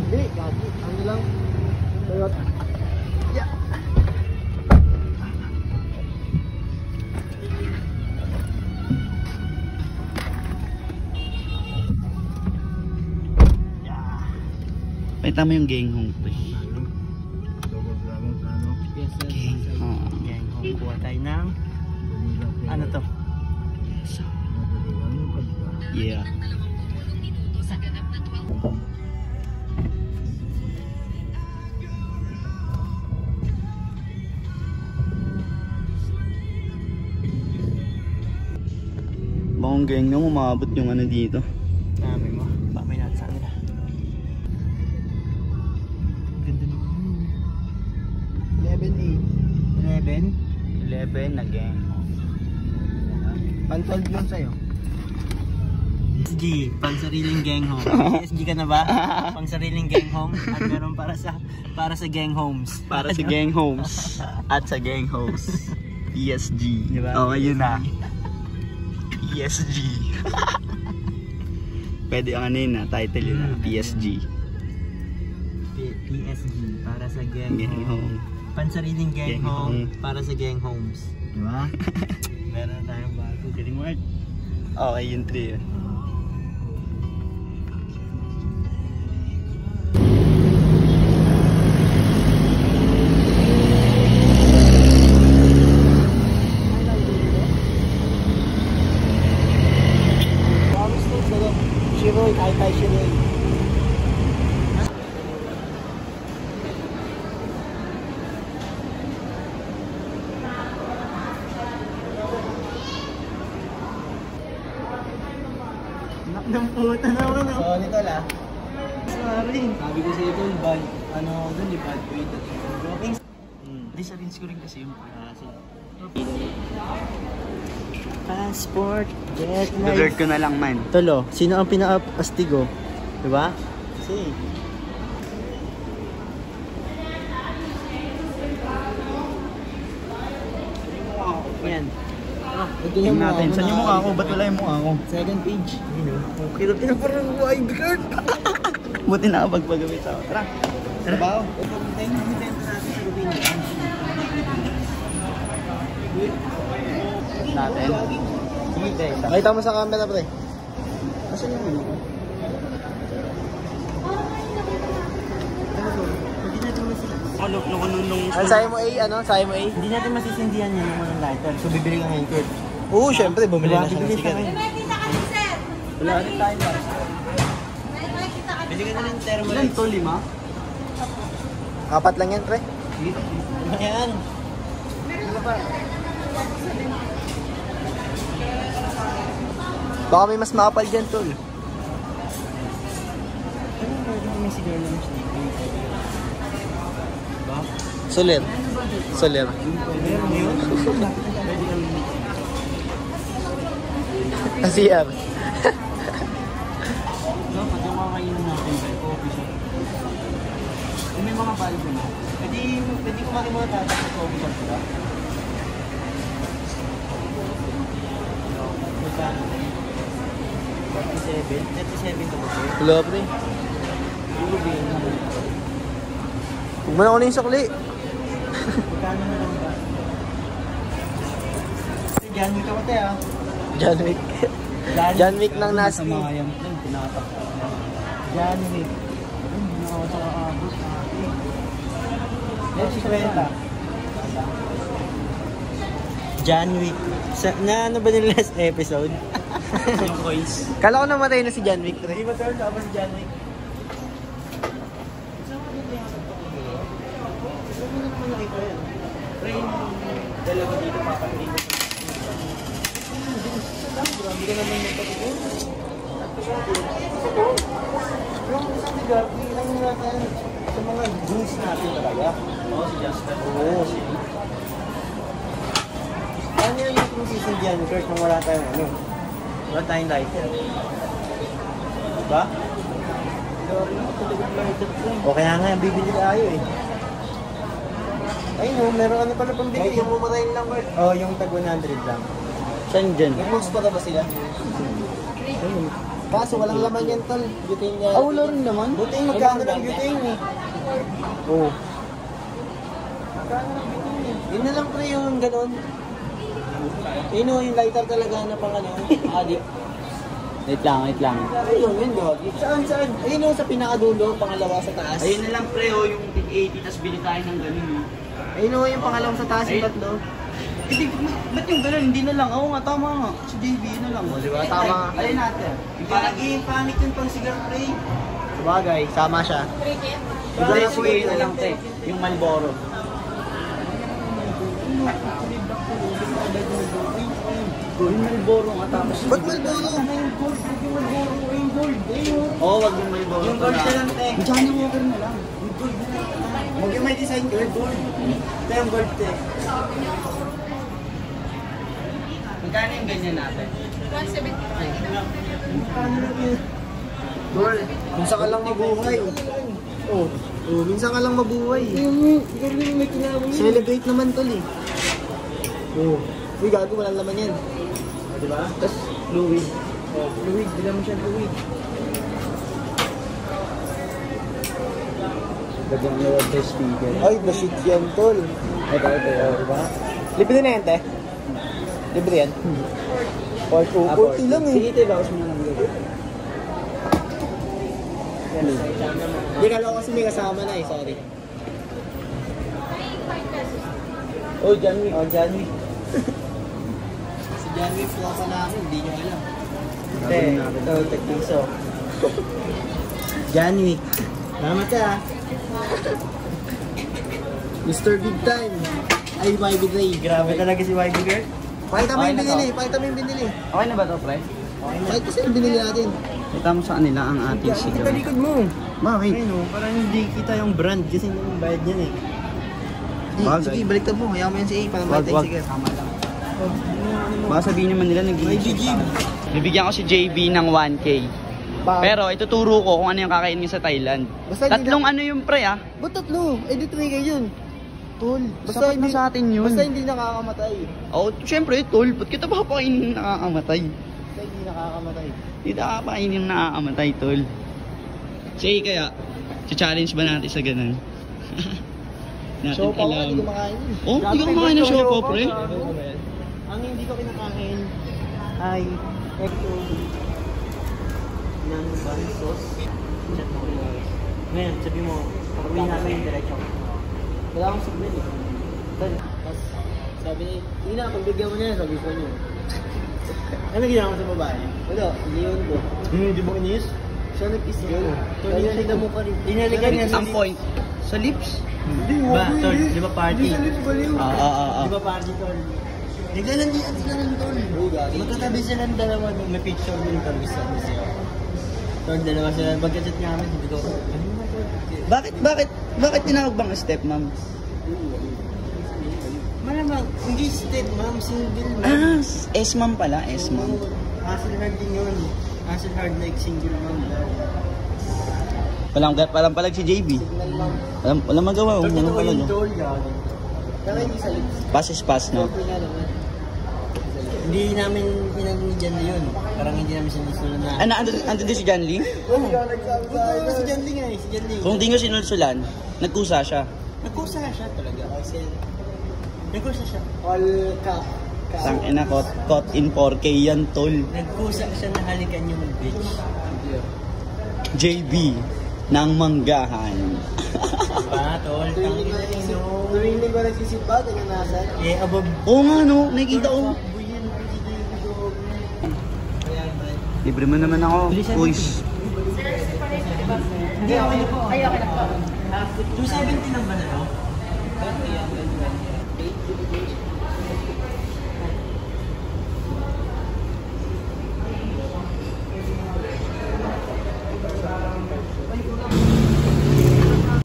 Hindi, gagi. Ano lang? Toyota. Yeah. Pakita mo yung gang home pre. Yes, sir. Gang home. Gang home. Kuha tayo ng... Ano to? Yeah. Bang gang nyo umabot yung ano dito. Dami mo. Pamay natin sa kanila. Ganda naman. 11 11 na gang home. Pan 12 lang sa'yo. PSG, pang sariling gang home. PSG ka na ba? Pang sariling gang home at meron para sa gang homes. Para sa gang homes at sa gang hosts. PSG. Diba? Oh, yun na. PSG. Pwede ang ano yun na, title yun na, PSG. PSG, para sa gang Gang home. home. Pansariling gang Gang home, home. para sa gang homes. Diba? Meron na tayong bago. Galing mo, Art. Okay, yun 3 yun. Shiroy, Kai Shiroy. Anak ng puta naman, no? Oo, nito la. Sorry. Sabi ko sa'yo doon, bad, ano doon, di bad weight. Joking. Di sa rinse ko rin kasi yung Passport, jet Dessert ko na lang man. Tolo, sino ang pinaka-astigo? Diba? Kasi yan. Tingnan natin. Saan yung mukha ko? Ba't wala yung mukha ko? Second page. Okay na pinaparang wide guard. Buti nakapagpagamit ako. Tara. Tara. Trabaho. Ito sa atin sa Rubin. Natin. Sige, guys. Nakita mo sa camera, pre. Asan yung menu ko? Sayo mo A, ano? Sayo mo A? Hindi natin masisindihan yan yung mga lighter. So, bibili ka ngayon, Kurt. Oo, syempre. Bumili na siya ng sigaret. Wala rin tayo ba? Bili ka na ng thermal. Ilan to? 5? 4 lang yan, pre. Ayan. Baka may mas makapal dyan, tol. May siguro lang siya. Soler. Soler. CR. Dapat yung makakainin natin sa coffee shop. Kung may mga valve na, pwede kumain mga tatas sa coffee shop sila. Magkano? 37 to ba? Hello, pre. Huwag mo na ako na yung sukli. Magkano na lang ba? John Wick ako tayo. John Wick. John Wick ng Nasty. Sa mga yan, tinatak. John Wick. Hindi na ako sa kakabot. Let's kwenta. John Wick. Na ano ba yung last episode? Yung coins. Kala ko namatay na si John Wick. Hindi ba turn up si John Wick? Dalawa dito papatrin. Grabe ka naman magpapatrin. Yung isang gabi lang natin sa mga goons natin talaga. Oo, si Jasper. Oo. Ano yung yung season dyan, Kurt, nung wala tayong ano? Wala tayong lighter. Diba? O kaya nga, bibili tayo eh. Ay no, meron ano pala pang bili. Yung mumatayin lang, Kurt. Oo, yung tag 100 lang. Saan dyan? Nag-post pa ba sila? Kaso walang laman yan, tol. Butane niya. Ah, wala rin naman. Butane, magkano ng butane eh. Oo. Magkano ng butane eh. Yun na lang pre yung ganon. Yun o, yung lighter talaga na pang ano, adik. Wait lang. Ayun, yun gagi. Saan? Ayun o, sa pinakadulo, pangalawa sa taas. Ayun na lang pre, oh, yung 80, tapos bili tayo ng ganun. Ayun o, yung pangalawa sa taas, yung tatlo. Hindi, ba't yung ganun? Hindi na lang. Oo nga, tama nga. Si JB, yun na lang. O, diba? Tama. Ayun natin. Parang i-panic yung pang cigar pre. Sabagay, sama siya. Hindi, sige, yun na lang te. Yung Marlboro. Yung Marlboro nga tapos. Ba't Marlboro? Yung gold. Oo, wag yung Marlboro. Yung gold na lang, te. Yung Johnny Walker na lang. Yung gold na lang. Huwag yung may design gold. Ito yung gold, te. Magkano yung ganyan natin? 175. Paano lang yun? Tol, minsan ka lang mabuhay. Oh, minsan ka lang mabuhay. Ikaw rin may kinawin. Celebrate naman, tol eh. Oh, uy, gago, walang laman yan. Diba? Tapos, fluid. Oh, fluid, bilang mo siya fluid. Gagawin na wag the speaker. Ay, the shit yan, tol. Ito. Diba? Libre na yan, te. Libre yan. 40 lang eh. Sige, te, bawas mo na lang gagawin. Hindi ka lang kasi may kasama na eh, sorry. Oh, John Wick. Si John Wick po ako namin, hindi nyo alam. Te, ito, tagpiso. John Wick. Salamat ka ah. Mr. Big Time. Ay, YB Dre. Grabe talaga si YB girl. Pakita mo Okay yung na binili, to. pakita mo yung binili. Okay na ba to, pre? Kahit kasi yung binili natin. Kita mo sa kanila ang ating Kita cigarette. likod mo. Bakit? Ayun o, parang hindi kita yung brand kasi hindi yung bayad yan eh. Bagay. Sige, baliktad mo. Hayaan mo yan si A para may tayo sige. Tama lang. Oh, Baka sabihin naman nila Jim. Bibigyan ko si JB ng 1K. Pero ituturo ko kung ano yung kakainin niya sa Thailand. Basta hindi Tatlong ano yung pre ah. Ba't tatlo? Eh, di 3K yun. Tol. Sapat na sa atin yun. Basta hindi nakakamatay. Oh, syempre tol, ba't kita papakainin ng nakakamatay? Basta hindi nakakamatay. Hindi nakakainin ng nakakamatay tol. Sige kaya, challenge ba natin sa ganun? Natin Siopaw nga, alam. hindi ko makain yun. Oh, hindi ka kumakain ng siopaw pre? Ang hindi ko kinakain ay ecto ng bun sauce. Ngayon, sabi mo, pag-uwi namin yung diretso. Wala akong submit eh. Tapos, sabi niya, hindi na, pagbigyan mo niya, sabi ko niya. Ano ginawa mo sa babae? Wala, iniyon ko. Hindi mo inis? Siya nag-kiss yun. Tuloy mo pa rin. Inalikan niya Ang point, sa lips? Ba, tol, di ba party? Di Ah. ba party, tol? Naglalandian sila ng tol. Magkatabi sila ng dalawa nung may picture nung tabi sa siya. Tol, dalawa sila. Magkachat niya kami, sabi ko, Bakit tinawag bang stepmom? malamang, hindi step, ma'am, single ma'am. Ah, S-mom pala, S-mom. Hassle hard din yun. Hassle hard like single ma'am daw. Walang palag si JB. Signal ma'am. Walang magawa, Tol, walang totoo palag. yung tol, gagawin. Pero hindi sa lips. Pass is pass, no? Tol nga naman. Hindi namin pinanigyan na yun. Parang hindi namin sinusulan na. Ano, andun din si John Lee? Oo. Si John Lee nga eh, si John Lee. Kung di nyo sinulsulan, nagkusa siya. Nagkusa siya talaga. Kasi, nagkusa siya. All ka. Tangina, caught in 4K yan, tol. Nagkusa siya na halikan yung bitch. JB ng manggahan. Diba, tol? Tuwing ko nagsisipa, taganasan. Eh, above. Oo nga, no? Nakikita ko. Buyan, ayan, man. Libre mo naman ako. Uy. Hindi, okay na po. Ay, okay na po. 270 lang ba na, no?